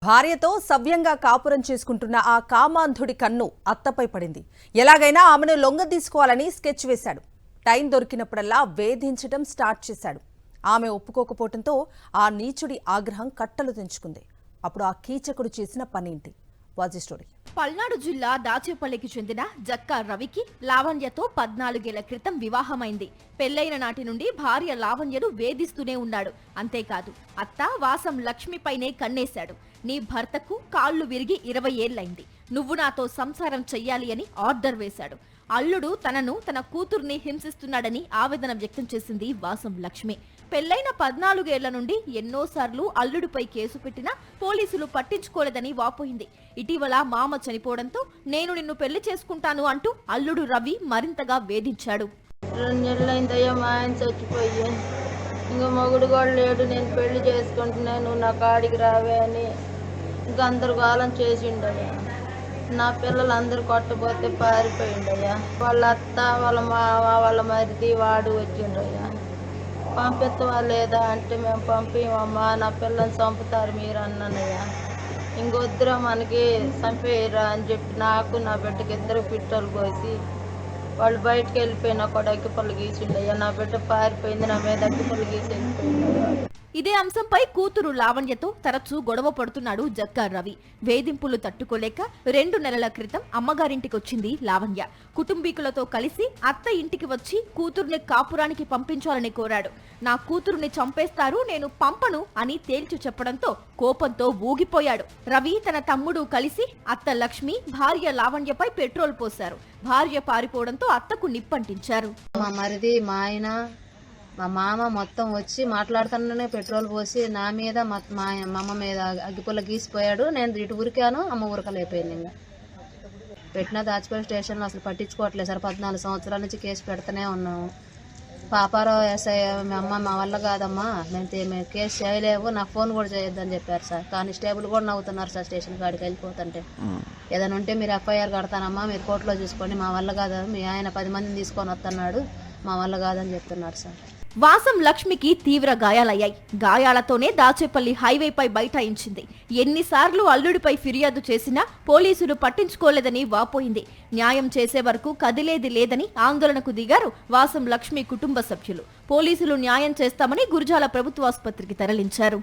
భార్యతో సవ్యంగా కాపురం చేసుకుంటున్న ఆ కామాంధుడి కన్ను అత్తపై పడింది. ఎలాగైనా ఆమెను లొంగదీసుకోవాలని స్కెచ్ వేశాడు. టైం దొరికినప్పుడల్లా వేధించడం స్టార్ట్ చేశాడు. ఆమె ఒప్పుకోకపోవడంతో ఆ నీచుడి ఆగ్రహం కట్టలు తెంచుకుంది. అప్పుడు ఆ కీచకుడు చేసిన పనేంటి? వాజీ స్టోరీ. పల్నాడు జిల్లా దాచేపల్లికి చెందిన జక్కా రవికి లావణ్యతో 14 ఏళ్ల క్రితం వివాహమైంది. పెళ్లైన నాటి నుండి భార్య లావణ్యను వేధిస్తూనే ఉన్నాడు. అంతేకాదు అత్త వాసం లక్ష్మిపైనే కన్నేశాడు. నీ భర్తకు కాళ్లు విరిగి 20 ఏళ్లైంది, నువ్వు నాతో సంసారం చెయ్యాలి అని ఆర్డర్ వేశాడు. అల్లుడు తనను తన కూతుర్ని హింసిస్తున్నాడని ఆవేదన వ్యక్తం చేసింది వాసం లక్ష్మి. పెళ్లైన 14 ఏళ్ల నుండి ఎన్నోసార్లు అల్లుడిపై కేసు పెట్టినా పోలీసులు పట్టించుకోలేదని వాపోయింది. ఇటీవల మామ చనిపోవడంతో నేను నిన్ను పెళ్లి చేసుకుంటాను అంటూ అల్లుడు రవి మరింతగా వేధించాడు. 2 నెలలైందయ్యా, మా ఆయన చచ్చిపోయి ఇంకా మొగుడు కూడా లేడు, నేను పెళ్లి చేసుకుంటున్నాను, నువ్వు నా కాడికి రావే అని ఇంకా అందరు కాలం చేసిండయ్యా. నా పిల్లలు అందరు కొట్టబోతే పారిపోయిండయ్యా. వాళ్ళ అత్త, వాళ్ళ మామ, వాళ్ళ మరిది వాడు వచ్చిండయ్యా. పంపిస్తావా లేదా అంటే మేము పంపిమమ్మా, నా పిల్లల్ని చంపుతారు మీరు అన్నానయ్యా. ఇంకొద్దురా మనకి చంపేయరా అని చెప్పి నాకు నా బిడ్డకి 2 పిట్టలు పోసి వాళ్ళు బయటకు వెళ్ళిపోయినా కూడా అగ్గిపళ్ళు గీసిండయ్యా. నా బిడ్డ పారిపోయింది, నా మీద అగ్గిపళ్ళు గీసి వెళ్ళిపోయిందయ్యా. ఇదే అంశంపై కూతురు లావణ్యతో తరచూ గొడవ పడుతున్నాడు జక్కా రవి. వేధింపులు తట్టుకోలేక 2 నెలల క్రితం అమ్మగారింటికొచ్చింది లావణ్య. కుటుంబీకులతో కలిసి అత్త ఇంటికి వచ్చి కూతుర్ని కాపురానికి పంపించాలని కోరాడు. నా కూతురుని చంపేస్తారు, నేను పంపను అని తేల్చి చెప్పడంతో కోపంతో ఊగిపోయాడు. రవి తన తమ్ముడు కలిసి అత్త లక్ష్మి, భార్య లావణ్యపై పెట్రోల్ పోశారు. భార్య పారిపోవడంతో అత్తకు నిప్పంటించారు. మా మరిది, మా ఆయన, మా మామ మొత్తం వచ్చి మాట్లాడుతానే పెట్రోల్ పోసి నా మీద మా అమ్మ మీద అగ్గిపుల్ల గీసిపోయాడు. నేను ఇటు ఉరికాను, అమ్మ ఉరకలేకపోయింది. ఇంకా పెట్టిన దాచిపల్లి స్టేషన్లో అసలు పట్టించుకోవట్లేదు సార్. 14 సంవత్సరాల నుంచి కేసు పెడుతూనే ఉన్నాము. పాపారావు ఎస్ఐ మా వల్ల కాదమ్మా, మేము కేసు చేయలేవు, నాకు ఫోన్ కూడా చేయొద్దని చెప్పారు సార్. కానిస్టేబుల్ కూడా నవ్వుతున్నారు సార్ స్టేషన్ కాడికి వెళ్ళిపోతుంటే. ఏదైనా ఉంటే మీరు ఎఫ్ఐఆర్ కడతానమ్మా, మీరు కోర్టులో చూసుకోండి, మా వల్ల కాదు, మీ ఆయన 10 మందిని తీసుకొని వస్తున్నాడు, మా వల్ల కాదని చెప్తున్నారు సార్. వాసం లక్ష్మికి తీవ్ర గాయాలయ్యాయి. గాయాలతోనే దాచేపల్లి హైవేపై బైఠాయించింది. ఎన్నిసార్లు అల్లుడిపై ఫిర్యాదు చేసినా పోలీసులు పట్టించుకోలేదని వాపోయింది. న్యాయం చేసే వరకు కదిలేది లేదని ఆందోళనకు దిగారు వాసం లక్ష్మి కుటుంబ సభ్యులు. పోలీసులు న్యాయం చేస్తామని గురజాల ప్రభుత్వాసుపత్రికి తరలించారు.